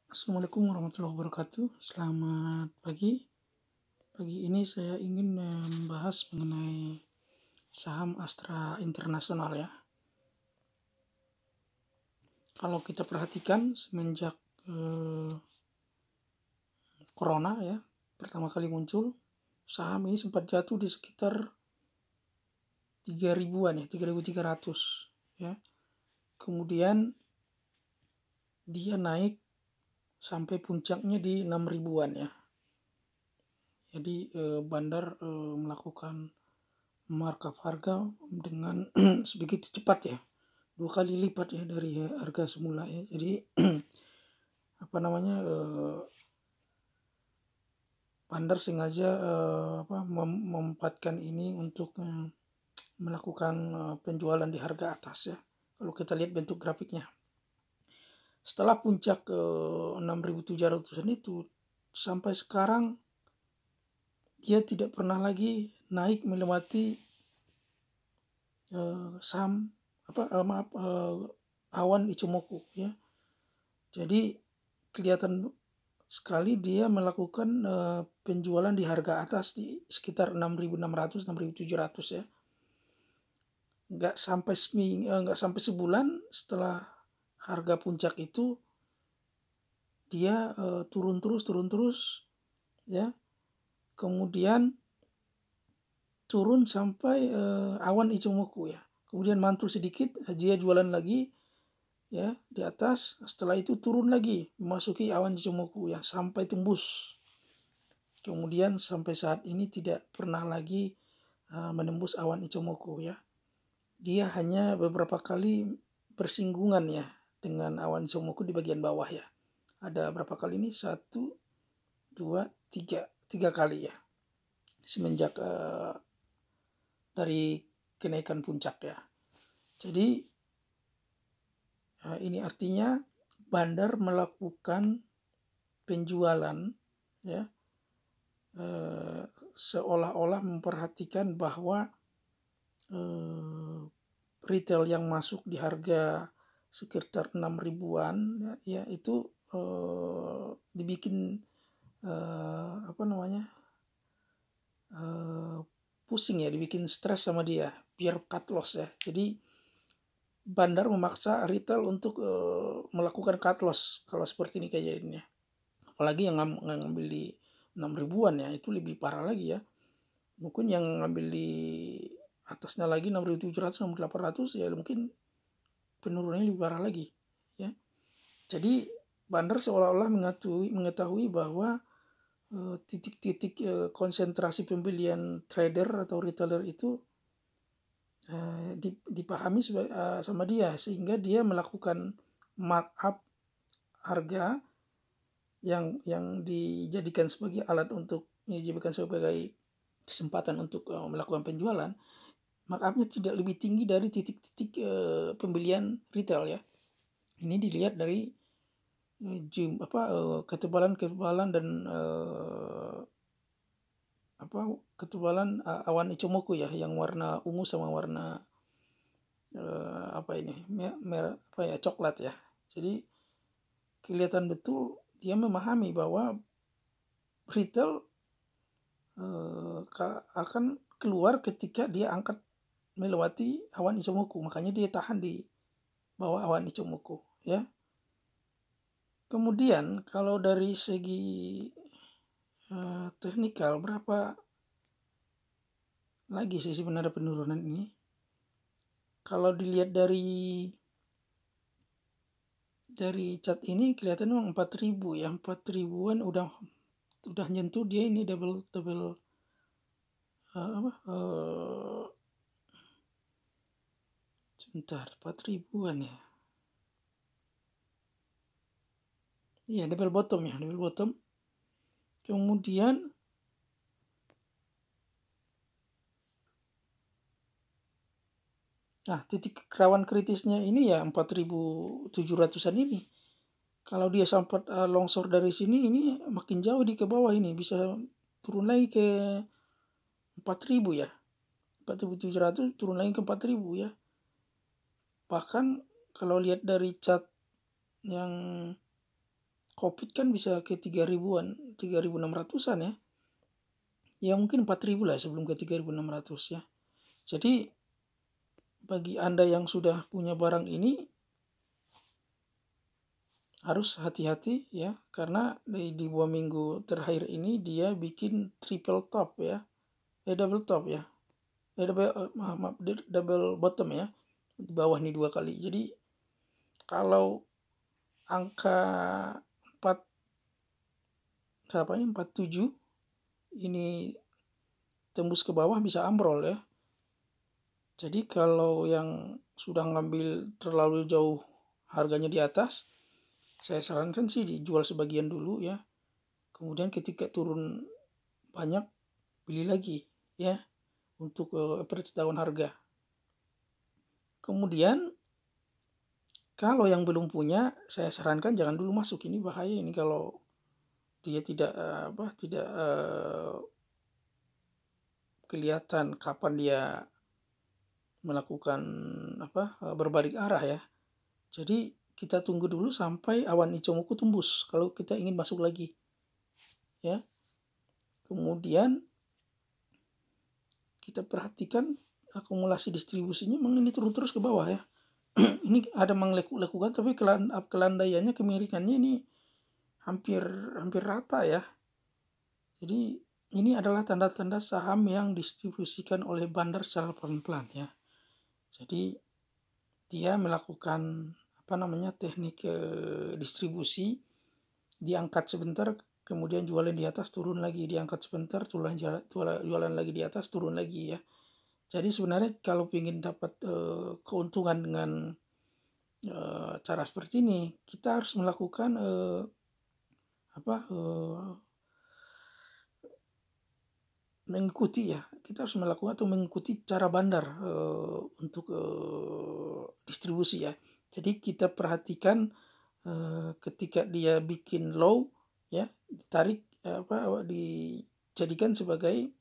Assalamualaikum warahmatullahi wabarakatuh. Selamat pagi. Pagi ini saya ingin membahas mengenai saham Astra Internasional ya. Kalau kita perhatikan semenjak Corona ya pertama kali muncul, saham ini sempat jatuh di sekitar 3.000-an ya, 3.300 ya. Kemudian dia naik sampai puncaknya di 6.000-an ya. Jadi bandar melakukan markup harga dengan sebegitu cepat ya, 2 kali lipat ya dari harga semula ya. Jadi bandar sengaja memanfaatkan ini untuk melakukan penjualan di harga atas ya. Kalau kita lihat bentuk grafiknya, setelah puncak 6.700-an itu sampai sekarang dia tidak pernah lagi naik melewati awan Ichimoku ya. Jadi kelihatan sekali dia melakukan penjualan di harga atas di sekitar 6.600 6.700 ya. Nggak sampai sebulan setelah harga puncak itu dia turun terus ya. Kemudian turun sampai awan Ichimoku ya. Kemudian mantul sedikit, dia jualan lagi ya di atas. Setelah itu turun lagi memasuki awan Ichimoku ya sampai tembus. Kemudian sampai saat ini tidak pernah lagi menembus awan Ichimoku ya. Dia hanya beberapa kali bersinggungan ya dengan awan Ichimoku di bagian bawah ya. Ada berapa kali ini? 1, 2, 3 kali ya. Semenjak dari kenaikan puncak ya. Jadi ini artinya bandar melakukan penjualan ya, seolah-olah memperhatikan bahwa retail yang masuk di harga sekitar 6.000-an ya itu dibikin pusing ya, dibikin stres sama dia biar cut loss ya. Jadi bandar memaksa retail untuk melakukan cut loss kalau seperti ini kejadiannya. Apalagi yang ngambil di 6.000-an ya, itu lebih parah lagi ya. Mungkin yang ngambil di atasnya lagi 6.700 6.800 ya mungkin penurunannya lebih parah lagi ya. Jadi bandar seolah-olah mengetahui bahwa titik-titik konsentrasi pembelian trader atau retailer itu dipahami sama dia, sehingga dia melakukan markup harga yang dijadikan sebagai alat untuk dijadikan sebagai kesempatan untuk melakukan penjualan. Markupnya tidak lebih tinggi dari titik-titik pembelian retail ya. Ini dilihat dari ketebalan dan ketebalan awan Ichimoku ya, yang warna ungu sama warna coklat ya. Jadi kelihatan betul dia memahami bahwa retail akan keluar ketika dia angkat melewati awan Ichimoku, makanya dia tahan di bawah awan Ichimoku ya. Kemudian kalau dari segi teknikal, berapa lagi sih sebenarnya penurunan ini? Kalau dilihat dari chart ini kelihatan memang 4.000 ya, 4.000-an udah nyentuh dia ini double sebentar, 4.000-an ya. Iya, double bottom. Kemudian titik rawan kritisnya ini ya 4.700-an ini. Kalau dia sempat longsor dari sini, ini makin jauh di ke bawah, ini bisa turun lagi ke 4.000 ya. 4.700 turun lagi ke 4.000 ya. Bahkan kalau lihat dari chart yang Covid kan bisa ke 3.000-an, 3.600-an ya. Ya mungkin 4.000 lah sebelum ke 3.600 ya. Jadi bagi Anda yang sudah punya barang ini harus hati-hati ya, karena di 2 minggu terakhir ini dia bikin triple top ya. Double top ya. Double bottom ya. Di bawah nih 2 kali. Jadi kalau angka 47 ini tembus ke bawah bisa ambrol ya. Jadi kalau yang sudah ngambil terlalu jauh harganya di atas, saya sarankan sih dijual sebagian dulu ya. Kemudian ketika turun banyak, beli lagi ya untuk average down harga. Kemudian kalau yang belum punya, saya sarankan jangan dulu masuk. Ini bahaya ini kalau dia tidak kelihatan kapan dia melakukan berbalik arah ya. Jadi kita tunggu dulu sampai awan Ichimoku tembus kalau kita ingin masuk lagi ya. Kemudian kita perhatikan akumulasi distribusinya, memang ini turun terus ke bawah ya. Ini ada menglekuk-lekukan, tapi kelandaiannya, kemiringannya ini hampir rata ya. Jadi ini adalah tanda-tanda saham yang distribusikan oleh bandar secara pelan-pelan ya. Jadi dia melakukan teknik distribusi, diangkat sebentar, kemudian jualan di atas, turun lagi, diangkat sebentar, jualan lagi di atas, turun lagi ya. Jadi sebenarnya kalau ingin dapat keuntungan dengan cara seperti ini, kita harus melakukan mengikuti ya. Kita harus melakukan atau mengikuti cara bandar untuk distribusi ya. Jadi kita perhatikan ketika dia bikin low ya, ditarik dijadikan sebagai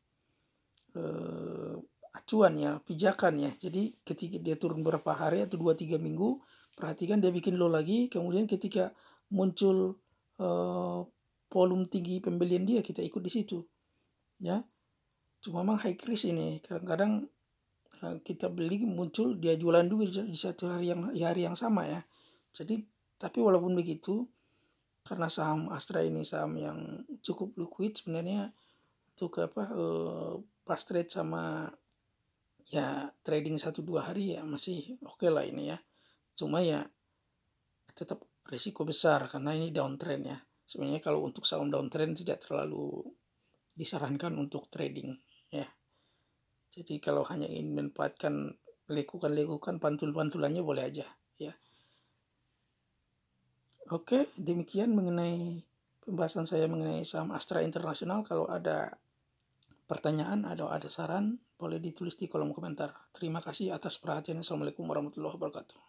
acuan ya, pijakan ya. Jadi ketika dia turun beberapa hari atau 2-3 minggu, perhatikan dia bikin low lagi, kemudian ketika muncul volume tinggi pembelian dia, kita ikut di situ ya. Cuma memang high risk ini, kadang-kadang kita beli muncul dia jualan juga di satu hari yang sama ya. Jadi tapi walaupun begitu, karena saham Astra ini saham yang cukup liquid sebenarnya untuk pas trade sama ya trading 1-2 hari ya masih oke lah ini ya. Cuma ya tetap risiko besar karena ini downtrend ya. Sebenarnya kalau untuk saham downtrend tidak terlalu disarankan untuk trading ya. Jadi kalau hanya ingin memanfaatkan lekukan pantul-pantulannya boleh aja ya. Oke, demikian mengenai pembahasan saya mengenai saham Astra International. Kalau ada pertanyaan atau ada saran, boleh ditulis di kolom komentar. Terima kasih atas perhatiannya. Assalamualaikum warahmatullahi wabarakatuh.